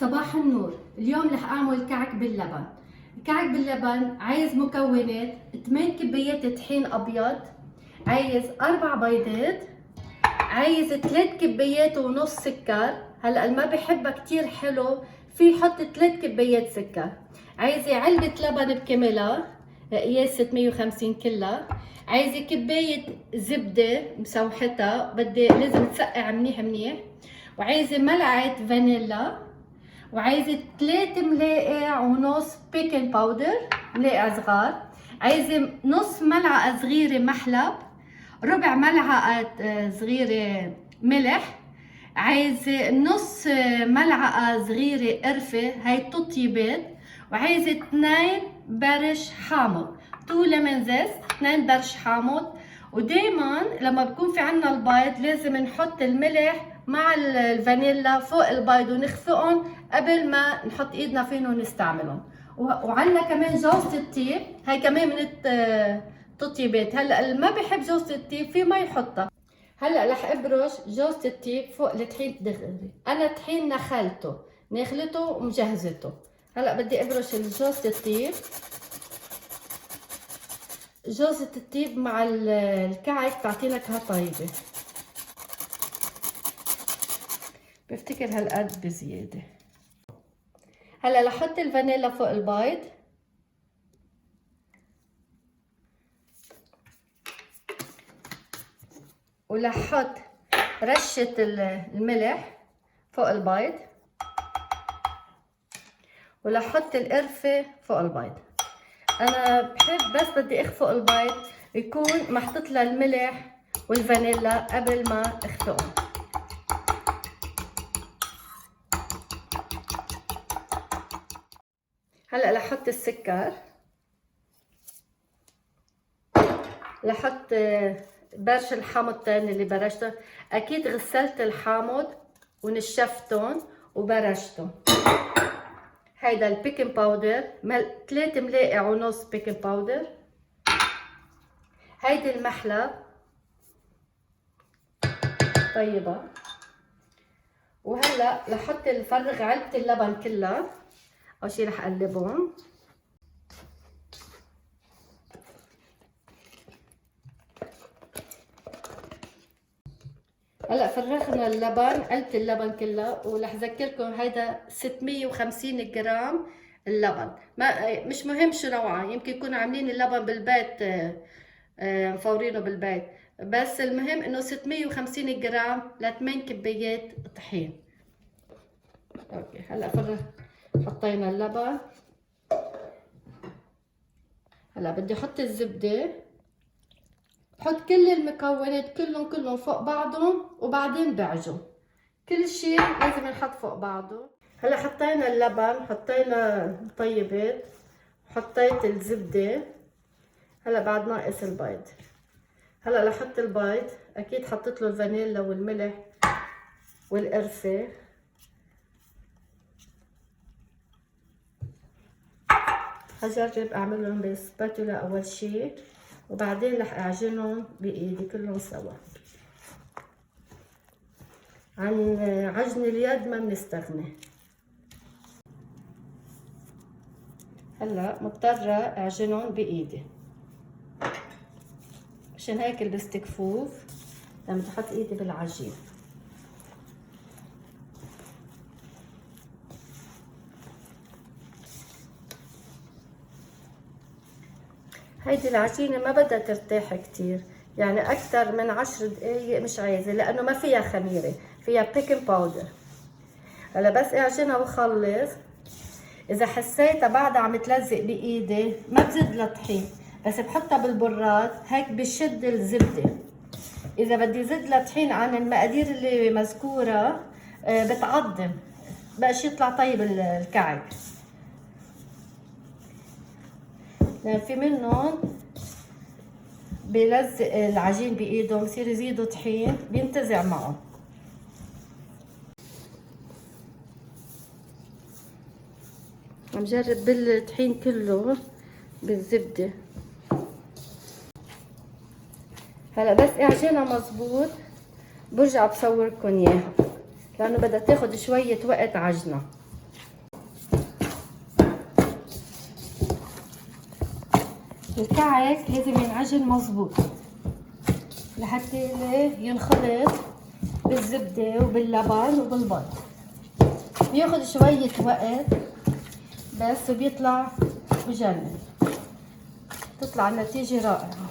صباح النور. اليوم رح اعمل كعك باللبن. الكعك باللبن عايز مكونات 8 كبايات طحين ابيض، عايز 4 بيضات، عايز 3 كبايات ونص سكر. هلا اللي ما بحبها كتير حلو في يحط 3 كبايات سكر. عايزه علبة لبن بكاملها قياس 650 كلها. عايزه كباية زبدة مسوحتها لازم تسقع منيح منيح. وعايزه ملعقة فانيلا، وعايزه 3 ملاقع ونص بيكنج باودر، ملاقع صغار. عايزه نص ملعقه صغيره محلب، ربع ملعقه صغيره ملح. عايزه نص ملعقه صغيره قرفه، هاي التطيبات. وعايزه 2 برش حامض، 2 ليمون زيست، 2 برش حامض. ودايما لما بكون في عنا البيض لازم نحط الملح مع الفانيلا فوق البيض ونخفقهم قبل ما نحط ايدنا فيهم ونستعملهم. وعندنا كمان جوزة الطيب، هاي كمان من التطيبات. هلا اللي ما بحب جوزة الطيب في ما يحطها. هلا رح ابرش جوزة الطيب فوق الطحين دغري. انا طحين نخلته ومجهزته. هلا بدي ابرش جوزة الطيب. جوزة الطيب مع الكعك بتعطي نكهة طيبة. بفتكر هالقد بزيادة. هلا لحط الفانيلا فوق البيض، ولحط رشة الملح فوق البيض، ولحط القرفة فوق البيض. انا بحب بس بدي اخفق البيض يكون محطوط له الملح والفانيلا قبل ما اخفقهم. هلا لحط السكر، لحط برش الحامض تاني اللي برشته. اكيد غسلت الحامض ونشفتهم وبرشتهم. هيدا البيكنج باودر 3 ملاقع ونص بيكنج باودر. هيدي المحلب طيبة. وهلا لحط الفرغ علبة اللبن كلها. اول شي رح اقلبهم. هلا فرغنا اللبن، علبة اللبن كلها. ورح اذكركم هيدا 650 جرام اللبن. ما مش مهم شو نوعه، يمكن يكونوا عاملين اللبن بالبيت، مفورينه بالبيت. بس المهم انه 650 جرام ل 8 كبايات طحين. اوكي هلا حطينا اللبن. هلا بدي احط الزبدة. بحط كل المكونات كلهم فوق بعضهم وبعدين بعجن. كل شيء لازم ينحط فوق بعضه. هلا حطينا اللبن، حطينا الطيبات، حطيت الزبدة. هلا بعد ناقص البيض. هلا لحط البيض، اكيد حطيت له الفانيلا والملح والقرفة. هجرب اعملهم بالسباتولا اول شي، وبعدين رح اعجنهم بايدي كلهم سوا. عن عجن اليد ما بنستغني. هلا مضطرة اعجنهم بايدي، عشان هيك لبست كفوف لما بدي احط ايدي بالعجين. هيدي العجينة ما بدها ترتاح كتير، يعني أكتر من 10 دقايق مش عايزة، لأنه ما فيها خميرة، فيها بيكنج باودر. هلا بس اعجنها وخلص. إذا حسيتها بعدها عم تلزق بإيدي ما بزيد لها طحين، بس بحطها بالبراد هيك بشد الزبدة. إذا بدي زيد لها طحين عن المقادير اللي مذكورة بتعضم، بقاش يطلع طيب الكعك. لأن في منهم بيلزق العجين بايدهم، بصير يزيدوا طحين بينتزع معهم. عم جرب بالطحين كله بالزبدة. هلا بس اعجنها مزبوط برجع بصوركم اياها، لانه بدها تاخد شوية وقت عجنة. الكعك لازم ينعجن مظبوط لحتى ينخلط بالزبدة وباللبن وبالبيض. بياخد شوية وقت بس بيطلع بجنن، تطلع النتيجة رائعة.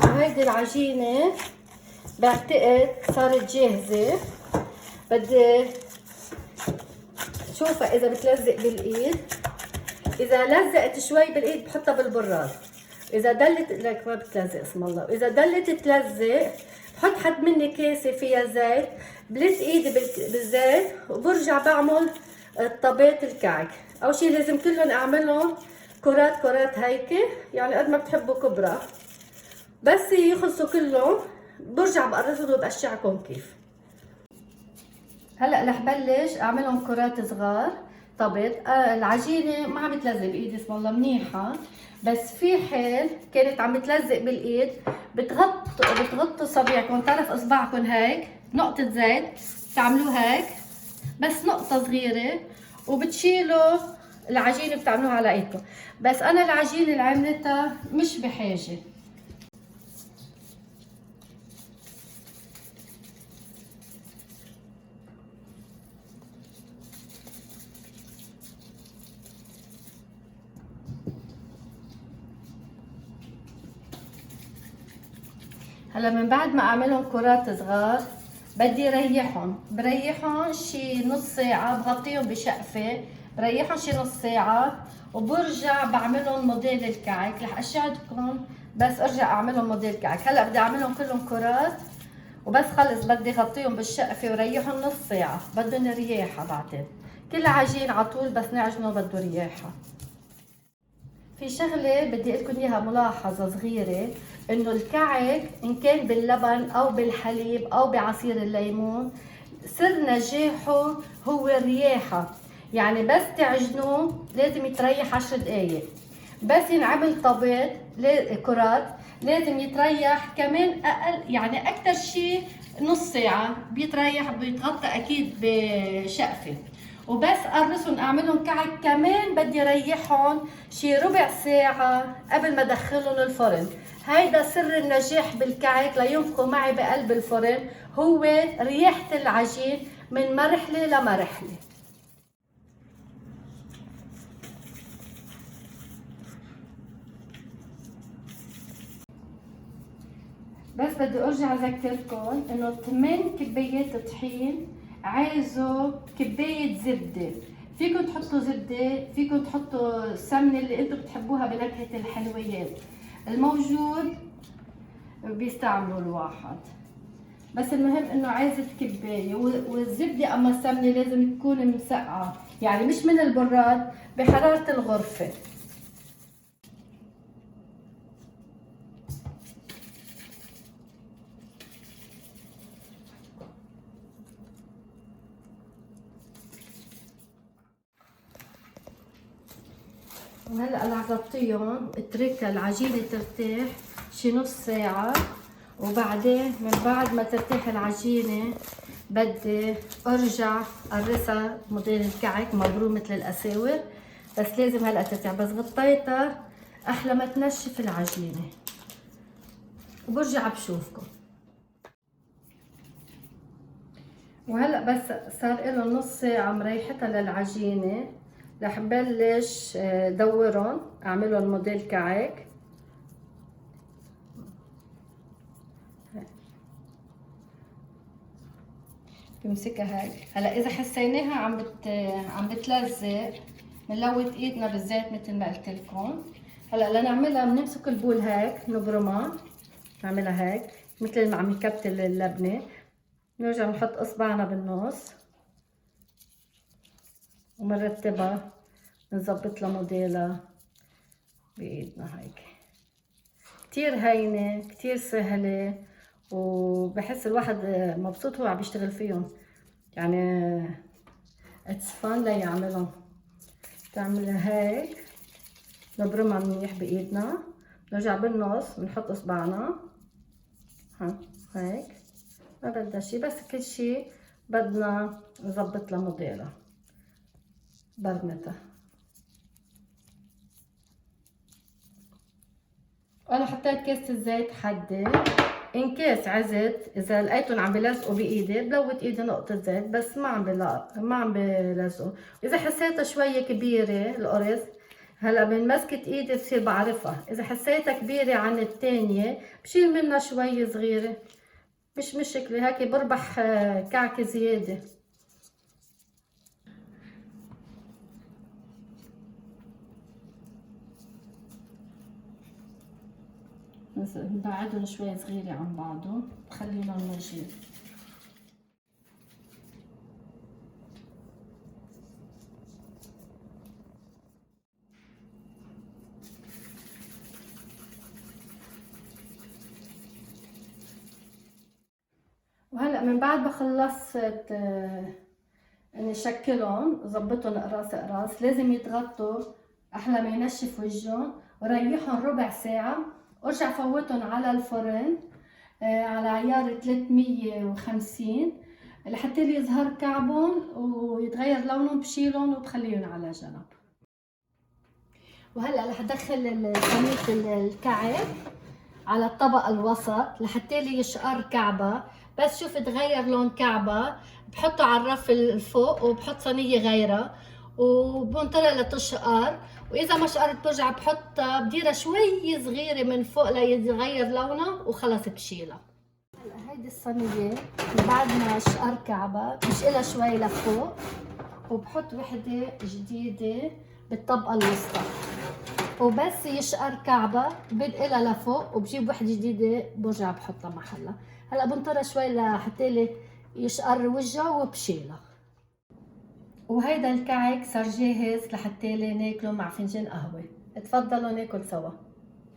هيدي العجينة بعتقد صارت جاهزة. بدي شوفها إذا بتلزق بالإيد. إذا لزقت شوي بالإيد بحطها بالبراد. إذا دلت لك ما بتلزق اسم الله. وإذا دلت تلزق بحط حد مني كاسة فيها زيت، بلت إيدي بالزيت وبرجع بعمل طبيت الكعك. أول شي لازم كلهم أعملهم كرات هيك، يعني قد ما بتحبوا كبرى. بس يخلصوا كلهم برجع بقرصهم وبقشعكم كيف. هلا رح بلش اعملهم كرات صغار. طبت العجينه ما عم تلزق بايدي اسم الله منيحه، بس في حال كانت عم تلزق بالايد بتغطوا صبيعكم طرف اصبعكم هيك نقطه زيت، تعملوه هيك بس نقطه صغيره وبتشيلوا العجينه بتعملوها على ايدكم. بس انا العجينه اللي عملتها مش بحاجه. هلا من بعد ما اعملهم كرات صغار بدي بريحهم شي نص ساعة، بغطيهم بشقفة بريحهم شي نص ساعة وبرجع بعملهم موديل الكعك. رح اشهدكم بس ارجع اعملهم موديل الكعك. هلا بدي اعملهم كلهم كرات وبس خلص بدي غطيهم بالشقفة وريحهم نص ساعة. بدهم رياحة بعتقد كل عجين عطول بس نعجنه بده رياحة. في شغلة بدي لكم اياها ملاحظة صغيرة، انه الكعك ان كان باللبن او بالحليب او بعصير الليمون سر نجاحه هو الرياحة. يعني بس تعجنوه لازم يتريح 10 دقايق. بس ينعمل طبيت كرات لازم يتريح كمان اقل، يعني اكثر شيء نص ساعة بيتريح، بيتغطى اكيد بشقفة. وبس قرصهم اعملهم كعك كمان بدي ريحهم شي ربع ساعة قبل ما ادخلهم الفرن. هيدا سر النجاح بالكعك لينفخوا معي بقلب الفرن، هو ريحة العجين من مرحلة لمرحلة. بس بدي ارجع اذكركم انه 8 كبايات طحين عايزوا كباية زبدة. فيكم تحطوا زبدة، فيكم تحطوا السمنة اللي انتم بتحبوها بنكهة الحلويات. الموجود بيستعملوا الواحد، بس المهم انه عايزة كباية. والزبدة اما السمنة لازم تكون مسقعة، يعني مش من البراد، بحرارة الغرفة. وهلا رح غطيهم اتركها العجينة ترتاح شي نص ساعة، وبعدين من بعد ما ترتاح العجينة بدي ارجع قرصها موديل الكعك مبروم مثل الاساور. بس لازم هلا ترتاح، بس غطيتها احلى ما تنشف العجينة. وبرجع بشوفكم. وهلا بس صار له نص ساعة مريحتها للعجينة. رح بلش دورهم اعملهم موديل كعك. بمسكها هيك. هلا اذا حسيناها عم بتلزق بنلوث ايدنا بالزيت مثل ما قلت لكم. هلا لنعملها بنمسك البول هيك نبرمها، نعملها هيك مثل ما عم يكبتل اللبنه. نرجع بنحط اصبعنا بالنص ومنرتبها، نظبط لها موديلها بايدنا هيك. كتير هينه كتير سهله، وبحس الواحد مبسوط هو عم بيشتغل فيهم. يعني اتس فان ليعملهم. تعملها هيك نبرمها منيح بايدنا، نرجع بالنص بنحط اصبعنا هيك ما بدها شي، بس كل شي بدنا نظبط لها موديلها برمتها. انا حطيت كيسة الزيت حدة، ان كيس عزت اذا لقيتهم عم بلزقوا بايدي بلوت ايدي نقطة زيت، بس ما عم بلزقوا. اذا حسيتها شوية كبيرة القرص، هلا من مسكة ايدي بصير بعرفها، اذا حسيتها كبيرة عن التانية بشيل منها شوية صغيرة، مش مشكلة، هيك بربح كعكة زيادة. نبعدهم شوي صغيرة عن بعضهم خلينا نجيب. وهلا من بعد ما خلصت نشكلهم ظبطهم اقراص اقراص، لازم يتغطوا احلى ما ينشف وجههم، وريحهم ربع ساعة، وارجع فوتهم على الفرن على عيار 350 لحتى يظهر كعبهم ويتغير لونهم، بشيلهم وبخليهم على جنب. وهلا رح ادخل صينية الكعك على الطبق الوسط لحتى يشقر كعبة. بس شوف تغير لون كعبة بحطه على الرف الفوق وبحط صينية غيرها وبنطرها لتشقر، واذا ما شقرت برجع بحطها بديرها شوي صغيرة من فوق ليتغير لونها وخلص بشيلها. هلا هيدي الصينية بعد ما شقر كعبة بشيلها شوي لفوق وبحط وحدة جديدة بالطبقة الوسطى، وبس يشقر كعبة بنقلها لفوق وبجيب وحدة جديدة برجع بحطها محلها. هلا بنطرها شوي لحتى يشقر وجهها وبشيلها. وهيدا الكعك صار جاهز لحتى ناكله مع فنجان قهوة. اتفضلوا ناكل سوا.